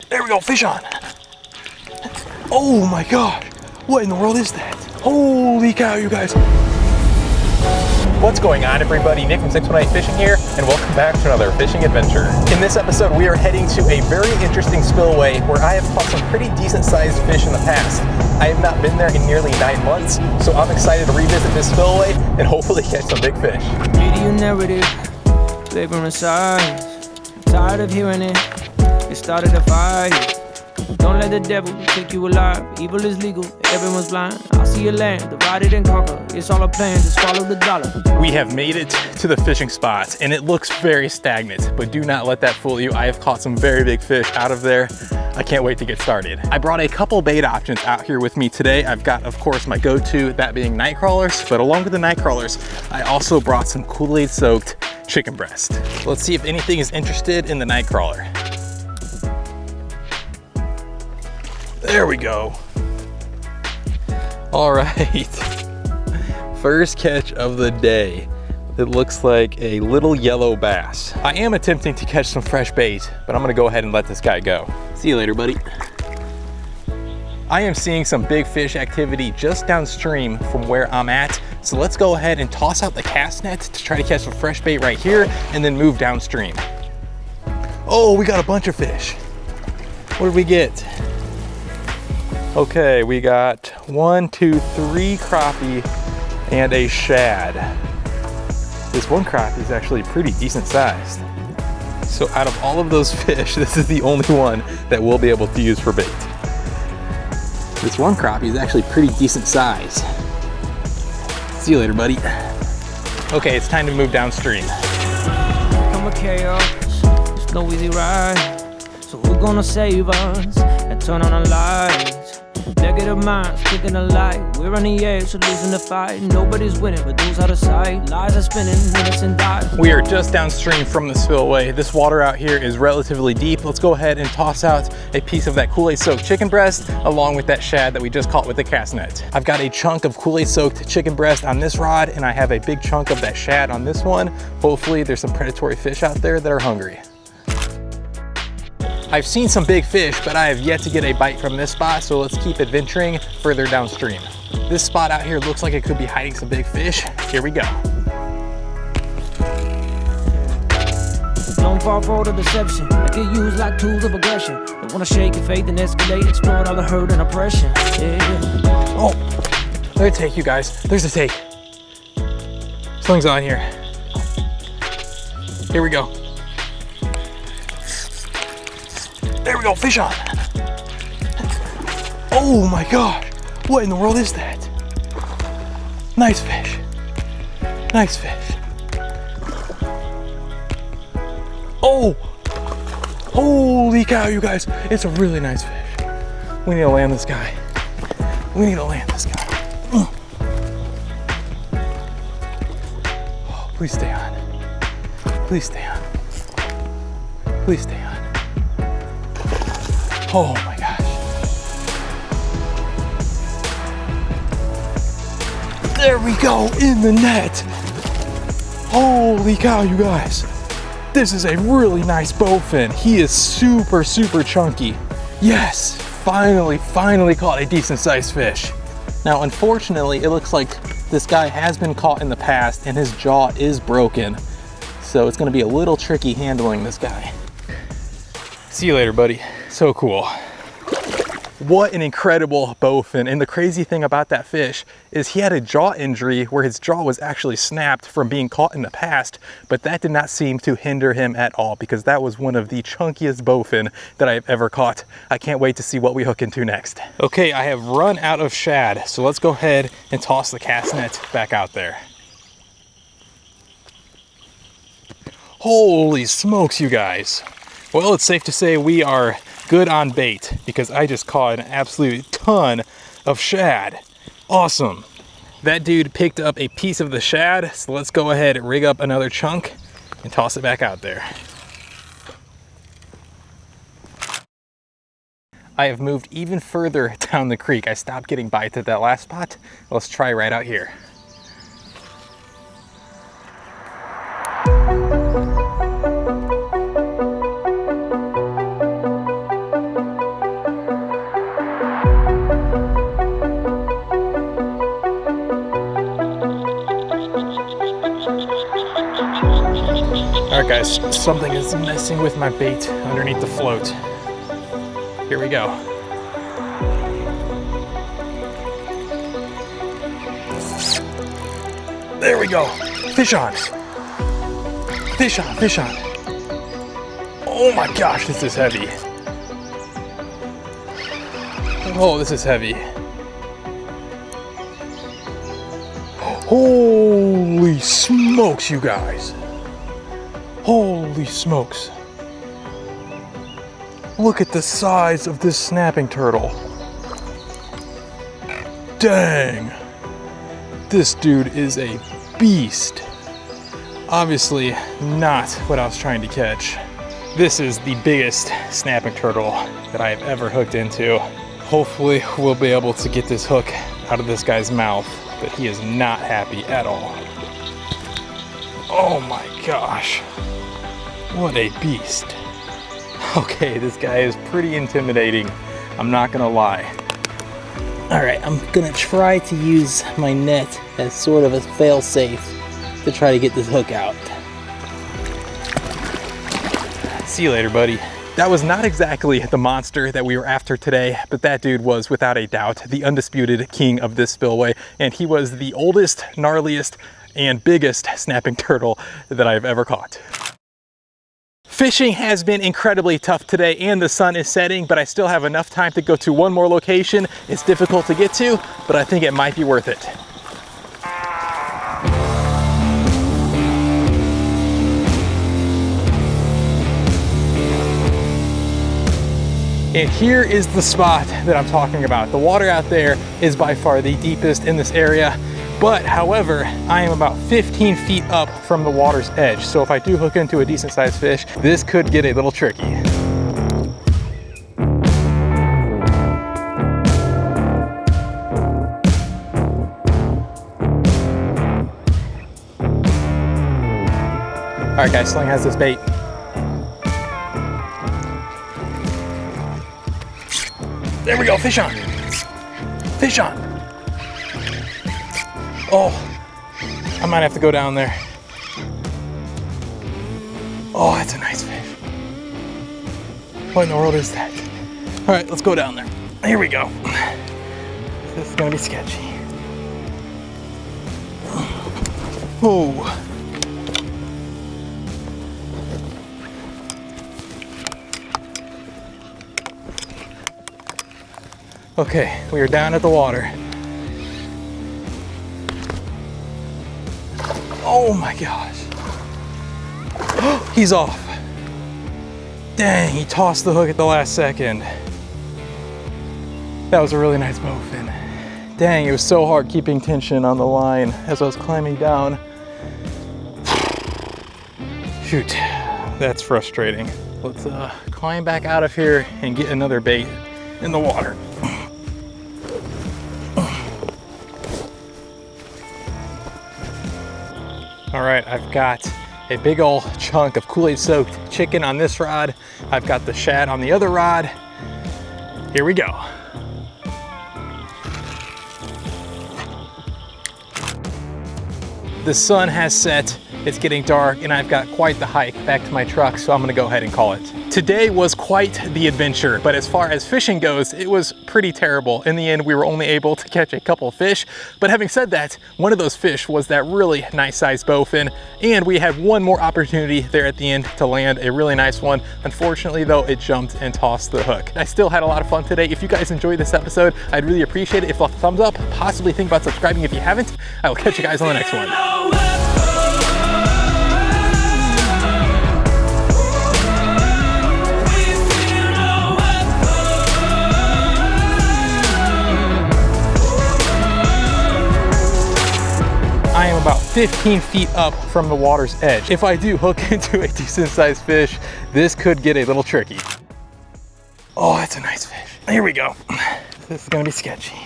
There we go, fish on. Oh my gosh, what in the world is that? Holy cow, you guys. What's going on, everybody? Nick from 618 Fishing here, and welcome back to another fishing adventure. In this episode, we are heading to a very interesting spillway where I have caught some pretty decent sized fish in the past. I have not been there in nearly 9 months, so I'm excited to revisit this spillway and hopefully catch some big fish. Media narrative, favoring sides. Tired of hearing it, it started a fight. Don't let the devil take you alive. Evil is legal, everyone's blind. I see a land divided and conquer. It's all a plan, just follow the dollar. We have made it to the fishing spot and it looks very stagnant, but do not let that fool you. I have caught some very big fish out of there. I can't wait to get started. I brought a couple bait options out here with me today. I've got, of course, my go-to, that being night crawlers, but along with the night crawlers, I also brought some Kool-Aid soaked chicken breast. Let's see if anything is interested in the night crawler. There we go. All right, first catch of the day. It looks like a little yellow bass. I am attempting to catch some fresh bait, but I'm gonna go ahead and let this guy go. See you later, buddy. I am seeing some big fish activity just downstream from where I'm at. So let's go ahead and toss out the cast net to try to catch some fresh bait right here and then move downstream. Oh, we got a bunch of fish. What did we get? Okay, we got 1, 2, 3 crappie and a shad. This one crappie is actually pretty decent sized. So out of all of those fish, this is the only one that we'll be able to use for bait. This one crappie is actually pretty decent size. See you later, buddy. Okay, it's time to move downstream. Come a chaos, it's no easy ride. So who's gonna save us and turn on the lights? Negative minds speaking a lie. We're on the edge, so losing the fight. Nobody's winning, but those out of sight. Lies are spinning, innocent die. We are just downstream from the spillway. This water out here is relatively deep. Let's go ahead and toss out a piece of that Kool-Aid soaked chicken breast along with that shad that we just caught with the cast net. I've got a chunk of Kool-Aid soaked chicken breast on this rod, and I have a big chunk of that shad on this one. Hopefully there's some predatory fish out there that are hungry. I've seen some big fish, but I have yet to get a bite from this spot, so let's keep adventuring further downstream. This spot out here looks like it could be hiding some big fish. Here we go. Don't fall for the deception. They get used like tools of aggression. They wanna shake your faith and escalate, exploit all the hurt and oppression. Yeah. Oh, there's a take, you guys. There's a take. Sling's on here. Here we go. There we go, fish on. Oh my gosh, what in the world is that? Nice fish, nice fish. Oh, holy cow, you guys, it's a really nice fish. We need to land this guy. We need to land this guy. Oh, please stay on. Please stay on. Please stay on. Oh my gosh. There we go, in the net. Holy cow, you guys. This is a really nice bowfin. He is super, super chunky. Yes, finally caught a decent sized fish. Now, unfortunately, it looks like this guy has been caught in the past and his jaw is broken. So it's gonna be a little tricky handling this guy. See you later, buddy. So cool. What an incredible bowfin. And the crazy thing about that fish is he had a jaw injury where his jaw was actually snapped from being caught in the past, but that did not seem to hinder him at all because that was one of the chunkiest bowfin that I've ever caught. I can't wait to see what we hook into next. Okay, I have run out of shad, so let's go ahead and toss the cast net back out there. Holy smokes, you guys. Well, it's safe to say we are good on bait because I just caught an absolute ton of shad. Awesome. That dude picked up a piece of the shad, so let's go ahead and rig up another chunk and toss it back out there. I have moved even further down the creek. I stopped getting bites at that last spot. Let's try right out here. guys, something is messing with my bait underneath the float. Here we go. There we go. Fish on. Fish on, fish on. Oh my gosh, this is heavy. Oh, this is heavy. Holy smokes, you guys. Holy smokes. Look at the size of this snapping turtle. Dang. This dude is a beast. Obviously not what I was trying to catch. This is the biggest snapping turtle that I have ever hooked into. Hopefully we'll be able to get this hook out of this guy's mouth, but he is not happy at all. Oh my gosh. What a beast. Okay, this guy is pretty intimidating. I'm not gonna lie. All right, I'm gonna try to use my net as sort of a fail-safe to try to get this hook out. See you later, buddy. That was not exactly the monster that we were after today, but that dude was without a doubt the undisputed king of this spillway, and he was the oldest, gnarliest, and biggest snapping turtle that I've ever caught. Fishing has been incredibly tough today and the sun is setting, but I still have enough time to go to one more location. It's difficult to get to, but I think it might be worth it. And here is the spot that I'm talking about. The water out there is by far the deepest in this area. But however, I am about 15 feet up from the water's edge. So if I do hook into a decent sized fish, this could get a little tricky. All right guys, Sling has this bait. There we go, fish on. Fish on. Oh, I might have to go down there. Oh, that's a nice fish. What in the world is that? All right, let's go down there. Here we go. This is gonna be sketchy. Oh. Okay, we are down at the water. Oh my gosh. He's off. Dang, he tossed the hook at the last second. That was a really nice bowfin. Dang, it was so hard keeping tension on the line as I was climbing down. Shoot, that's frustrating. Let's climb back out of here and get another bait in the water. All right, I've got a big old chunk of Kool-Aid soaked chicken on this rod. I've got the shad on the other rod. Here we go. The sun has set, it's getting dark, and I've got quite the hike back to my truck, so I'm gonna go ahead and call it. Today was quite the adventure, but as far as fishing goes, it was pretty terrible. In the end, we were only able to catch a couple of fish, but having said that, one of those fish was that really nice sized bowfin, and we had one more opportunity there at the end to land a really nice one. Unfortunately though, it jumped and tossed the hook. I still had a lot of fun today. If you guys enjoyed this episode, I'd really appreciate it if you left a thumbs up, possibly think about subscribing if you haven't. I will catch you guys on the next one. I am about 15 feet up from the water's edge. If I do hook into a decent sized fish, this could get a little tricky. Oh, that's a nice fish. Here we go. This is gonna be sketchy.